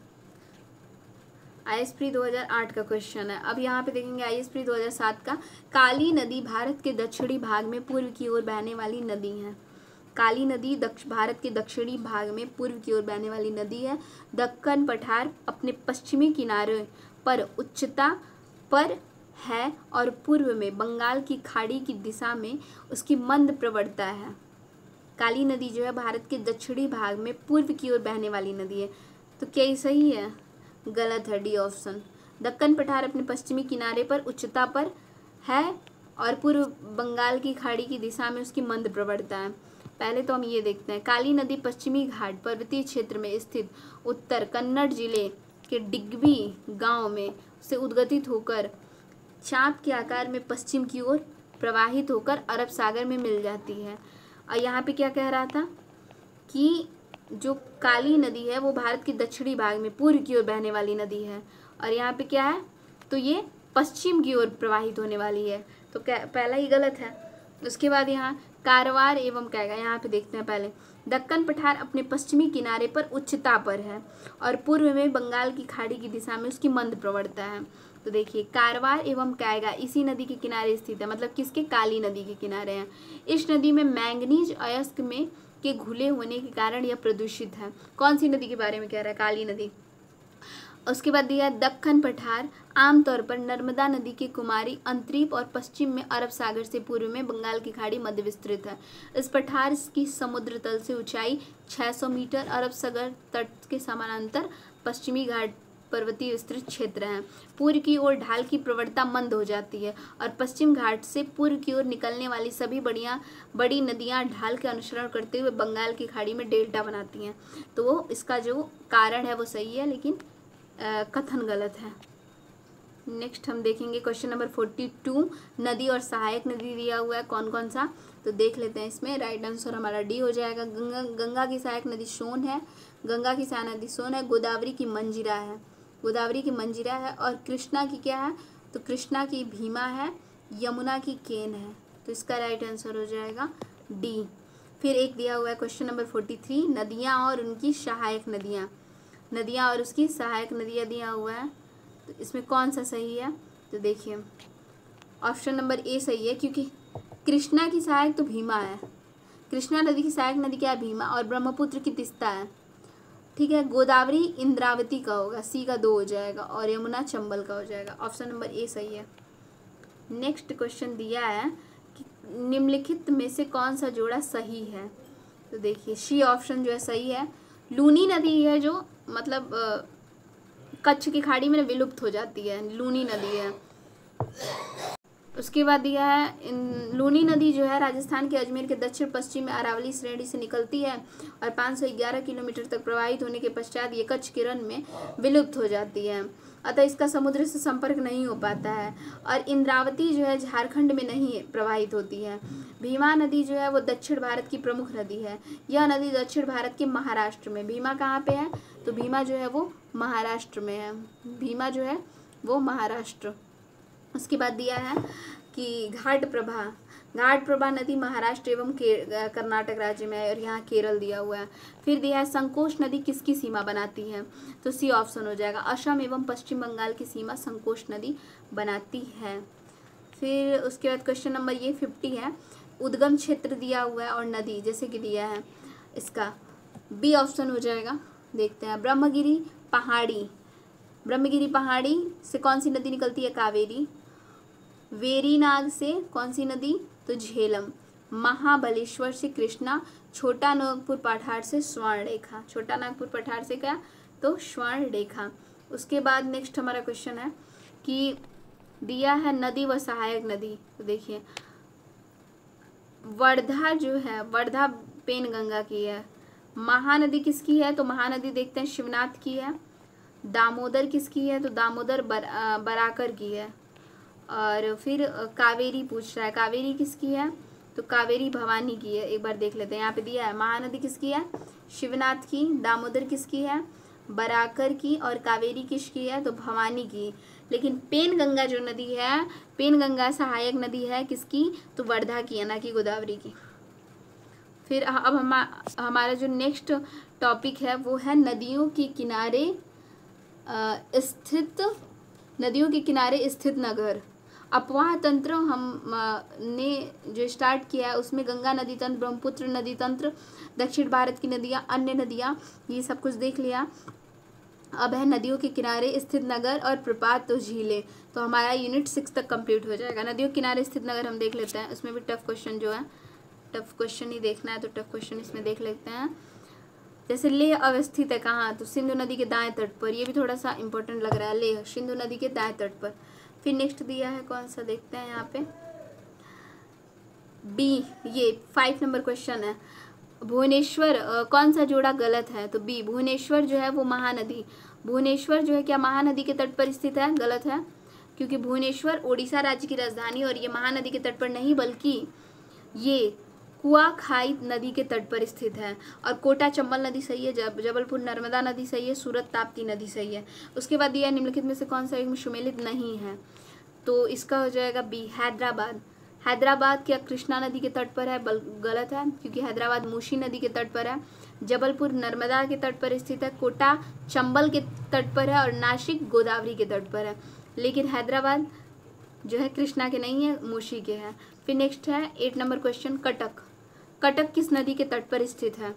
आईएएस प्री 2008 का क्वेश्चन है। अब यहाँ पे देखेंगे आईएएस प्री 2007 का। काली नदी भारत के दक्षिणी भाग में पूर्व की ओर बहने वाली नदी है। काली नदी भारत के दक्षिणी भाग में पूर्व की ओर बहने वाली नदी है। दक्कन पठार अपने पश्चिमी किनारे पर उच्चता पर है और पूर्व में बंगाल की खाड़ी की दिशा में उसकी मंद प्रवणता है। काली नदी जो है भारत के दक्षिणी भाग में पूर्व की ओर बहने वाली नदी है, तो क्या ये सही है? गलत है, डी ऑप्शन। दक्कन पठार अपने पश्चिमी किनारे पर उच्चता पर है और पूर्व बंगाल की खाड़ी की दिशा में उसकी मंद प्रवणता है। पहले तो हम ये देखते हैं, काली नदी पश्चिमी घाट पर्वतीय क्षेत्र में स्थित उत्तर कन्नड़ जिले के डिग्बी गांव में से उद्गतित होकर चाँप के आकार में पश्चिम की ओर प्रवाहित होकर अरब सागर में मिल जाती है। और यहाँ पे क्या कह रहा था कि जो काली नदी है वो भारत के दक्षिणी भाग में पूर्व की ओर बहने वाली नदी है, और यहाँ पे क्या है, तो ये पश्चिम की ओर प्रवाहित होने वाली है, तो क्या पहला ही गलत है। उसके बाद यहाँ कारवार एवं क्या है, यहाँ पे देखते हैं पहले। दक्कन पठार अपने पश्चिमी किनारे पर उच्चता पर है और पूर्व में बंगाल की खाड़ी की दिशा में उसकी मंद प्रवणता है, तो देखिए कारवार एवं कैगा इसी नदी के किनारे स्थित है, मतलब किसके, काली नदी के किनारे हैं। इस नदी में मैंगनीज अयस्क में के घुले होने के कारण यह प्रदूषित है। कौन सी नदी के बारे में कह रहा है, काली नदी। उसके बाद दिया दक्कन पठार आमतौर पर नर्मदा नदी के कुमारी अंतरीप और पश्चिम में अरब सागर से पूर्व में बंगाल की खाड़ी मध्य विस्तृत है। इस पठार की समुद्र तल से ऊंचाई 600 मीटर, अरब सागर तट के समानांतर पश्चिमी घाट पर्वतीय विस्तृत क्षेत्र है। पूर्व की ओर ढाल की प्रवणता मंद हो जाती है और पश्चिम घाट से पूर्व की ओर निकलने वाली सभी बड़ी नदियां ढाल के अनुसरण करते हुए बंगाल की खाड़ी में डेल्टा बनाती हैं, तो वो इसका जो कारण है वो सही है, लेकिन कथन गलत है। नेक्स्ट हम देखेंगे क्वेश्चन नंबर 42। नदी और सहायक नदी दिया हुआ है कौन कौन सा, तो देख लेते हैं। इसमें राइट आंसर हमारा डी हो जाएगा। गंगा की सहायक नदी सोन है, गंगा की सहायक नदी सोन है। गोदावरी की मंजीरा है, गोदावरी की मंजीरा है। और कृष्णा की क्या है, तो कृष्णा की भीमा है। यमुना की केन है, तो इसका राइट आंसर हो जाएगा डी। फिर एक दिया हुआ है क्वेश्चन नंबर 43। नदियाँ और उनकी सहायक नदियाँ, नदियाँ और उसकी सहायक नदियाँ दिया हुआ है, तो इसमें कौन सा सही है, तो देखिए ऑप्शन नंबर ए सही है, क्योंकि कृष्णा की सहायक तो भीमा है, कृष्णा नदी की सहायक नदी क्या है, भीमा, और ब्रह्मपुत्र की तिस्ता है, ठीक है। गोदावरी इंद्रावती का होगा, सी का 2 हो जाएगा, और यमुना चंबल का हो जाएगा। ऑप्शन नंबर ए सही है। नेक्स्ट क्वेश्चन दिया है कि निम्नलिखित में से कौन सा जोड़ा सही है, तो देखिए सी ऑप्शन जो है सही है। लूनी नदी है जो मतलब कच्छ की खाड़ी में विलुप्त हो जाती है, लूनी नदी है। उसके बाद दिया है लूनी नदी जो है राजस्थान के अजमेर के दक्षिण पश्चिम में अरावली श्रेणी से निकलती है और 511 किलोमीटर तक प्रवाहित होने के पश्चात ये कच्छ के रण में विलुप्त हो जाती है, अतः इसका समुद्र से संपर्क नहीं हो पाता है। और इंद्रावती जो है झारखंड में नहीं प्रवाहित होती है। भीमा नदी जो है वो दक्षिण भारत की प्रमुख नदी है। यह नदी दक्षिण भारत के महाराष्ट्र में, भीमा कहाँ पे है तो भीमा जो है वो महाराष्ट्र में है, भीमा जो है वो महाराष्ट्र। उसके बाद दिया है कि घाटप्रभा नदी महाराष्ट्र एवं कर्नाटक राज्य में है और यहाँ केरल दिया हुआ है। फिर दिया है संकोश नदी किसकी सीमा बनाती है तो सी ऑप्शन हो जाएगा, असम एवं पश्चिम बंगाल की सीमा संकोश नदी बनाती है। फिर उसके बाद क्वेश्चन नंबर ये 50 है, उद्गम क्षेत्र दिया हुआ है और नदी जैसे कि दिया है, इसका बी ऑप्शन हो जाएगा। देखते हैं, ब्रह्मगिरी पहाड़ी से कौन सी नदी निकलती है कावेरी। वेरीनाग से कौन सी नदी तो झेलम। महाबलेश्वर से कृष्णा। छोटा नागपुर पठार से स्वर्णरेखा, छोटा नागपुर पठार से क्या तो स्वर्णरेखा। उसके बाद नेक्स्ट हमारा क्वेश्चन है कि दिया है नदी व सहायक नदी, तो देखिए वर्धा जो है, वर्धा पेनगंगा की है। महानदी किसकी है तो महानदी देखते हैं शिवनाथ की है। दामोदर किसकी है तो दामोदर बराकर की है। और फिर कावेरी पूछ रहा है, कावेरी किसकी है तो कावेरी भवानी की है। एक बार देख लेते हैं, यहाँ पे दिया है महानदी किसकी है शिवनाथ की, दामोदर किसकी है बराकर की, और कावेरी किसकी है तो भवानी की। लेकिन पेनगंगा जो नदी है, पेनगंगा सहायक नदी है किसकी तो वर्धा की है, ना कि गोदावरी की। फिर अब हमारा जो नेक्स्ट टॉपिक है वो है नदियों के किनारे स्थित नगर। अपवाह तंत्र हमने जो स्टार्ट किया है उसमें गंगा नदी तंत्र, ब्रह्मपुत्र नदी तंत्र, दक्षिण भारत की नदियाँ, अन्य नदियाँ, ये सब कुछ देख लिया। अब है नदियों के किनारे स्थित नगर और प्रपात तो झीलें, तो हमारा यूनिट 6 तक कंप्लीट हो जाएगा। नदियों के किनारे स्थित नगर हम देख लेते हैं, उसमें भी टफ क्वेश्चन जो है, टफ क्वेश्चन ही देखना है तो टफ क्वेश्चन इसमें देख लेते हैं। जैसे लेह अवस्थित है कहाँ तो सिंधु नदी के दाएं तट पर, ये भी थोड़ा सा इंपॉर्टेंट लग रहा है, लेह सिंधु नदी के दाएं तट पर। फिर नेक्स्ट दिया है कौन सा देखते हैं यहाँ पे, बी, ये 5 नंबर क्वेश्चन है। भुवनेश्वर कौन सा जोड़ा गलत है तो बी, भुवनेश्वर जो है वो महानदी, भुवनेश्वर जो है क्या महानदी के तट पर स्थित है, गलत है, क्योंकि भुवनेश्वर ओडिशा राज्य की राजधानी और ये महानदी के तट पर नहीं बल्कि ये कुआखाई नदी के तट पर स्थित है। और कोटा चंबल नदी सही है, जबलपुर नर्मदा नदी सही है, सूरत ताप्ती नदी सही है। उसके बाद दिया निम्नलिखित में से कौन सा एक में सुमेलित नहीं है तो इसका हो जाएगा बी, हैदराबाद। हैदराबाद क्या कृष्णा नदी के तट पर है, गलत है, क्योंकि हैदराबाद मूसी नदी के तट पर है। जबलपुर नर्मदा के तट पर स्थित है, कोटा चंबल के तट पर है और नासिक गोदावरी के तट पर है। लेकिन हैदराबाद जो है कृष्णा के नहीं है, मूसी के है। फिर नेक्स्ट है 8 नंबर क्वेश्चन, कटक किस नदी के तट पर स्थित है,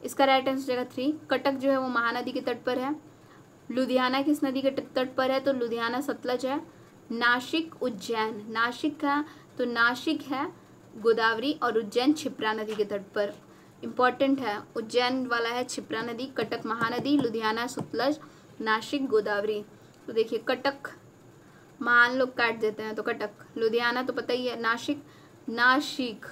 इसका राइट आंसर हो जाएगा 3। कटक जो है वो महानदी के तट पर है। लुधियाना किस नदी के तट पर है तो लुधियाना सतलज है। नासिक उज्जैन, नासिक का तो नासिक है गोदावरी और उज्जैन क्षिप्रा नदी के तट पर। इंपॉर्टेंट है, उज्जैन वाला है क्षिप्रा नदी, कटक महानदी, लुधियाना सतलज, नासिक गोदावरी। तो देखिए कटक महान लोग काट देते हैं तो कटक, लुधियाना तो पता ही है, नासिक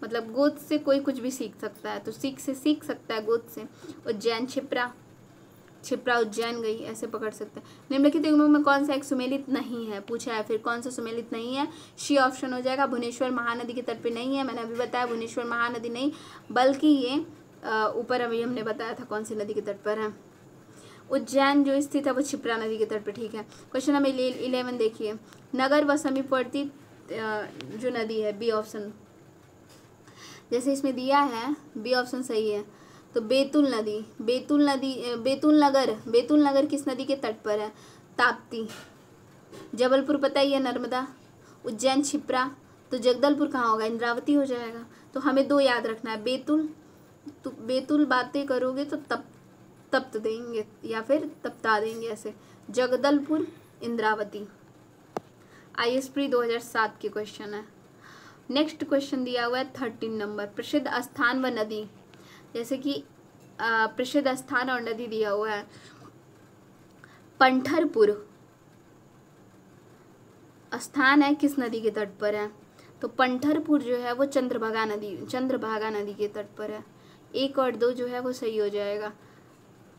मतलब गोद से कोई कुछ भी सीख सकता है तो सीख से सीख सकता है गोद से। उज्जैन क्षिप्रा उज्जैन गई, ऐसे पकड़ सकते हैं। निम्नलिखित युग्मों में कौन सा एक सुमेलित नहीं है पूछा है, फिर कौन सा सुमेलित नहीं है, सी ऑप्शन हो जाएगा। भुवनेश्वर महानदी के तट पे नहीं है, मैंने अभी बताया भुवनेश्वर महानदी नहीं बल्कि ये ऊपर अभी हमने बताया था कौन सी नदी के तट पर है। उज्जैन जो स्थित है वो क्षिप्रा नदी के तट पर, ठीक है। क्वेश्चन नंबर 11 देखिए, नगर व समीपवर्ती जो नदी है, बी ऑप्शन, जैसे इसमें दिया है बी ऑप्शन सही है तो बेतुल नगर किस नदी के तट पर है, ताप्ती। जबलपुर पता ही है नर्मदा, उज्जैन क्षिप्रा, तो जगदलपुर कहाँ होगा, इंद्रावती हो जाएगा। तो हमें 2 याद रखना है, बेतुल, तो बेतुल बातें करोगे तो तप्त देंगे या फिर तप्ता देंगे ऐसे, जगदलपुर इंद्रावती। IAS प्री 2007 के क्वेश्चन है। नेक्स्ट क्वेश्चन दिया हुआ है 13 नंबर, प्रसिद्ध स्थान व नदी, जैसे कि प्रसिद्ध स्थान और नदी दिया हुआ है। पंढरपुर स्थान है किस नदी के तट पर है? तो पंढरपुर जो है वो चंद्रभागा नदी के तट पर है। 1 और 2 जो है वो सही हो जाएगा।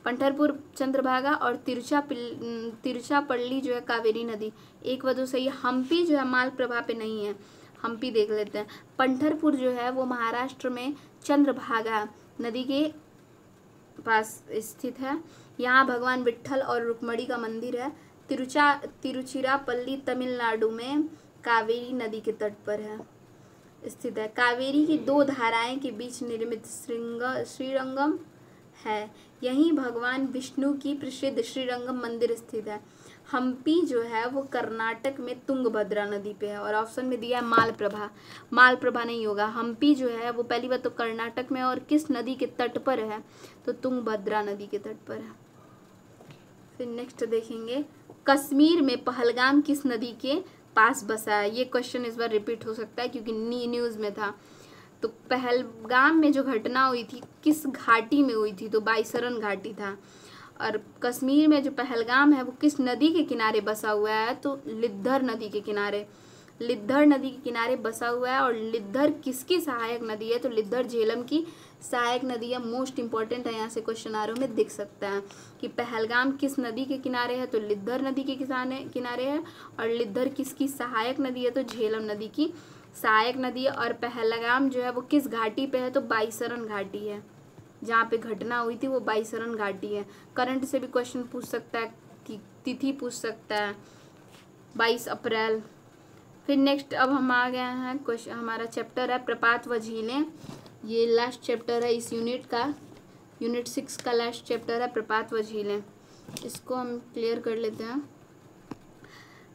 पंढरपुर चंद्रभागा और तिरुचिरापल्ली जो है कावेरी नदी। 1 व 2 सही है। हम्पी जो है मालप्रभा पे नहीं है, हम्पी देख लेते हैं। पंढरपुर जो है वो महाराष्ट्र में चंद्रभागा नदी के पास स्थित है। यहाँ भगवान विट्ठल और रुक्मणी का मंदिर है। तिरुचिरापल्ली तमिलनाडु में कावेरी नदी के तट पर है स्थित है। कावेरी की 2 धाराएं के बीच निर्मित श्रीरंगम है। यहीं भगवान विष्णु की प्रसिद्ध श्रीरंगम मंदिर स्थित है। हम्पी जो है वो कर्नाटक में तुंगभद्रा नदी पे है और ऑप्शन में दिया है मालप्रभा। मालप्रभा नहीं होगा। हम्पी जो है वो पहली बात तो कर्नाटक में और किस नदी के तट पर है? तो तुंगभद्रा नदी के तट पर है। फिर नेक्स्ट देखेंगे, कश्मीर में पहलगाम किस नदी के पास बसा है? ये क्वेश्चन इस बार रिपीट हो सकता है क्योंकि न्यूज़ में था। तो पहलगाम में जो घटना हुई थी किस घाटी में हुई थी? तो बाइसरन घाटी था। और कश्मीर में जो पहलगाम है वो किस नदी के किनारे बसा हुआ है? तो लिद्धर नदी के किनारे। लिद्धर नदी के किनारे बसा हुआ है। और लिद्धर किसकी सहायक नदी है? तो लिद्धर झेलम की सहायक नदी है। मोस्ट इंपॉर्टेंट है, यहाँ से क्वेश्चन आर में दिख सकता है कि पहलगाम किस नदी के किनारे है? तो लिद्धर नदी के किनारे है। और लिद्धर किसकी सहायक नदी है? तो झेलम नदी की सहायक नदी है। और पहलगाम जो है वो किस घाटी पे है? तो बाइसरन घाटी है। जहाँ पे घटना हुई थी वो बाइसरन घाटी है। करंट से भी क्वेश्चन पूछ सकता है, तिथि पूछ सकता है, 22 अप्रैल। फिर नेक्स्ट अब हम आ गए हैं क्वेश्चन, हमारा चैप्टर है प्रपात व झीलें। ये लास्ट चैप्टर है इस यूनिट का, यूनिट 6 का लास्ट चैप्टर है प्रपात व झीलें। इसको हम क्लियर कर लेते हैं।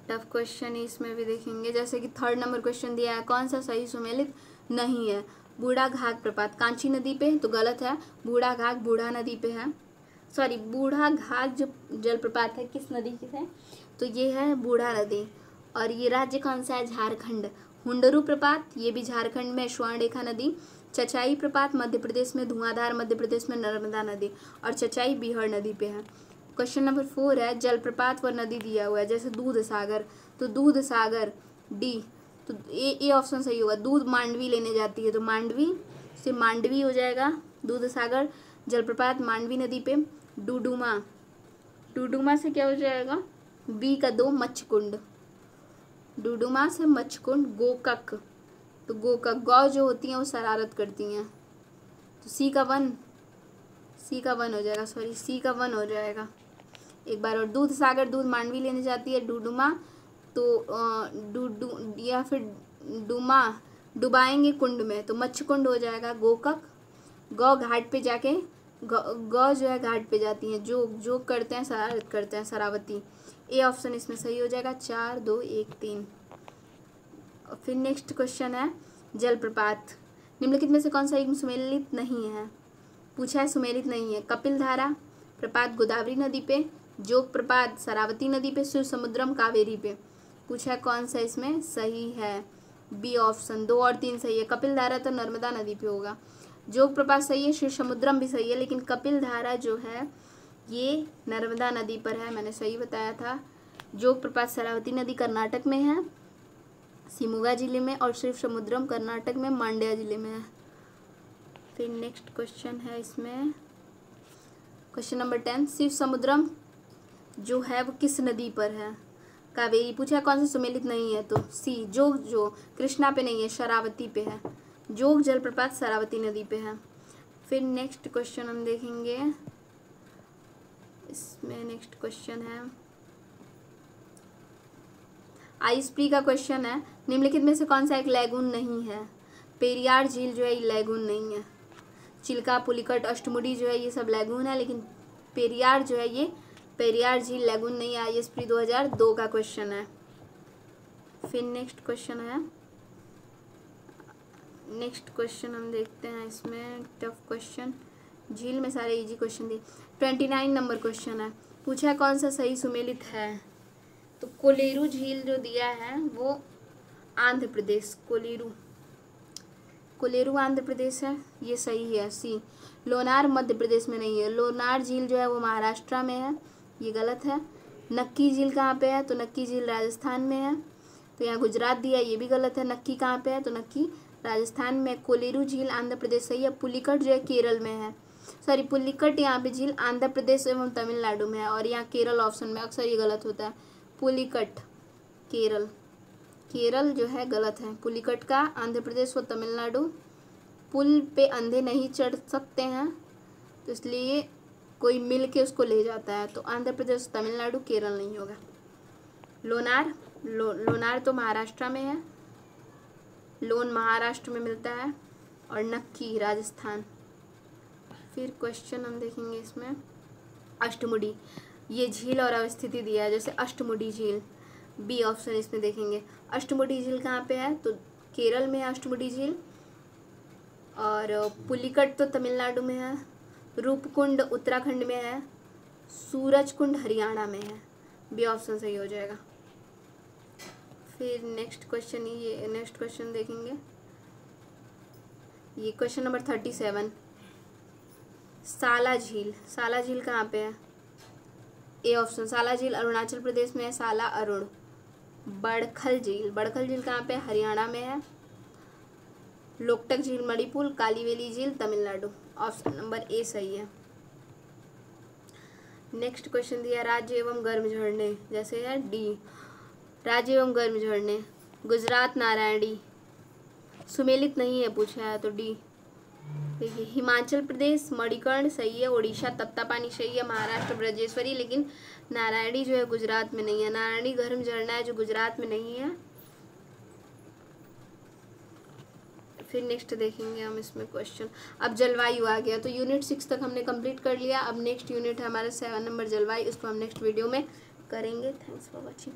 टफ क्वेश्चन इसमें भी देखेंगे, जैसे कि 3rd नंबर क्वेश्चन दिया है, कौन सा सही सुमेलित नहीं है? बूढ़ा घाघ प्रपात कांची नदी पे, तो गलत है। बूढ़ा घाघ बूढ़ा नदी पे है। सॉरी, बूढ़ा घाघ जो जलप्रपात है किस नदी की है? तो ये है बूढ़ा नदी। और ये राज्य कौन सा है? झारखंड। हुंडरू प्रपात ये भी झारखंड में, स्वर्णरेखा नदी। चचाई प्रपात मध्य प्रदेश में, धुआंधार मध्य प्रदेश में, नर्मदा नदी। और चचाई बिहार नदी पे है। क्वेश्चन नंबर 4 है, जलप्रपात व नदी दिया हुआ है, जैसे दूध सागर, तो दूध सागर डी, तो ए ऑप्शन सही होगा। दूध मांडवी लेने जाती है तो मांडवी से मांडवी हो जाएगा। दूध सागर जलप्रपात मांडवी नदी पे। डुडुमा, डुडुमा से क्या हो जाएगा? बी का 2 मच्छकुंड, डुडुमा से मच्छकुंड। गोकक, तो गोकक गौ जो होती हैं वो शरारत करती हैं, तो सी का 1 हो जाएगा। सॉरी, सी का 1 हो जाएगा एक बार। और दूध सागर दूध मांडवी लेने जाती है। डुडुमा तो या फिर डुमा डुबाएंगे कुंड में, तो मच्छकुंड हो जाएगा। गोकक गौ घाट पे जाके गौ जो है घाट पे जाती हैं, जो करते हैं शरारत करते हैं, शरावती। ए ऑप्शन इसमें सही हो जाएगा। 4 2 1 3। और फिर नेक्स्ट क्वेश्चन है, जलप्रपात निम्नलिखित में से कौन सा एक सुमेलित नहीं है? पूछा है सुमेलित नहीं है। कपिल धारा प्रपात गोदावरी नदी पे, जोग प्रपात शरावती नदी पे, शिव समुद्रम कावेरी पे। पूछा है कौन सा इसमें सही है? B option. 2 और 3 सही है। कपिल धारा तो नर्मदा नदी पे होगा। जोग प्रपात सही है, शिव समुद्रम भी सही है, लेकिन कपिल धारा जो है ये नर्मदा नदी पर है, मैंने सही बताया था। जोग प्रपात शरावती नदी कर्नाटक में है, शिमोगा जिले में, और शिव समुद्रम कर्नाटक में, मांड्या जिले में है। फिर नेक्स्ट क्वेश्चन है इसमें, क्वेश्चन नंबर 10, शिव समुद्रम जो है वो किस नदी पर है? कावेरी। पूछा कौन सा सुमेलित नहीं है? तो सी जोग, जो कृष्णा पे नहीं है, शरावती पे है। जोग जलप्रपात शरावती नदी पे है। फिर नेक्स्ट क्वेश्चन हम देखेंगे, इसमें नेक्स्ट क्वेश्चन है आईएसपी का क्वेश्चन है, निम्नलिखित में से कौन सा एक लैगून नहीं है? पेरियार झील जो है ये लैगून नहीं है। चिल्का, पुलिकट, अष्टमुडी जो है ये सब लैगून है, लेकिन पेरियार जो है ये पेरियार झील लैगून नहीं है। आईएसपी 2002 का क्वेश्चन है। फिर नेक्स्ट क्वेश्चन है, नेक्स्ट क्वेश्चन हम देखते हैं इसमें, टफ क्वेश्चन, झील में सारे इजी क्वेश्चन दिए। 29 नंबर क्वेश्चन है, पूछा कौन सा सही सुमेलित है? तो कोलेरू झील जो दिया है वो आंध्र प्रदेश, कोलेरू आंध्र प्रदेश है, ये सही है। सी लोनार मध्य प्रदेश में नहीं है। लोनार झील जो है वो महाराष्ट्र में है, ये गलत है। नक्की झील कहाँ पे है? तो नक्की झील राजस्थान में है। तो यहाँ गुजरात दिया, ये भी गलत है। नक्की कहाँ पे है? तो नक्की राजस्थान में। कोलेरू झील आंध्र प्रदेश सही है। पुलिकट जो है केरल में है, सॉरी पुलिकट यहाँ पे झील आंध्र प्रदेश एवं तमिलनाडु में है, और यहाँ केरल ऑप्शन में, अक्सर ये गलत होता है। पुलिकट केरल, केरल जो है गलत है। पुलिकट का आंध्र प्रदेश व तमिलनाडु। पुल पे अंधे नहीं चढ़ सकते हैं, तो इसलिए कोई मिल के उसको ले जाता है, तो आंध्र प्रदेश तमिलनाडु, केरल नहीं होगा। लोनार, लोनार तो महाराष्ट्र में है, लोन महाराष्ट्र में मिलता है, और नक्की राजस्थान। फिर क्वेश्चन हम देखेंगे इसमें, अष्टमुडी, ये झील और अवस्थिति दिया है, जैसे अष्टमुडी झील, बी ऑप्शन इसमें देखेंगे। अष्टमुडी झील कहाँ पे है? तो केरल में है अष्टमुडी झील, और पुलिकट तो तमिलनाडु में है, रूपकुंड उत्तराखंड में है, सूरजकुंड हरियाणा में है, बी ऑप्शन सही हो जाएगा। फिर नेक्स्ट क्वेश्चन, ये नेक्स्ट क्वेश्चन देखेंगे, ये क्वेश्चन नंबर 37, साला झील, साला झील कहाँ पे है? ए ऑप्शन, साला झील अरुणाचल प्रदेश में है, साला अरुण। बड़खल झील, बड़खल झील कहाँ पे है? हरियाणा में है। लोकटक झील मणिपुर, कालीवेली झील तमिलनाडु, ऑप्शन नंबर ए सही है। नेक्स्ट क्वेश्चन दिया, राज्य एवं गर्म झरने, जैसे है डी, राज्य एवं गर्म झरने, गुजरात नारायणी, सुमेलित नहीं है पूछा है, तो डी। देखिए हिमाचल प्रदेश मणिकर्ण सही है, उड़ीसा तप्तापानी सही है, महाराष्ट्र ब्रजेश्वरी, लेकिन नारायणी जो है गुजरात में नहीं है। नारायणी गर्म झरना है जो गुजरात में नहीं है। फिर नेक्स्ट देखेंगे हम इसमें क्वेश्चन, अब जलवायु आ गया, तो यूनिट 6 तक हमने कंप्लीट कर लिया। अब नेक्स्ट यूनिट है हमारा 7 नंबर जलवायु, इसको हम नेक्स्ट वीडियो में करेंगे। Thanks for watching.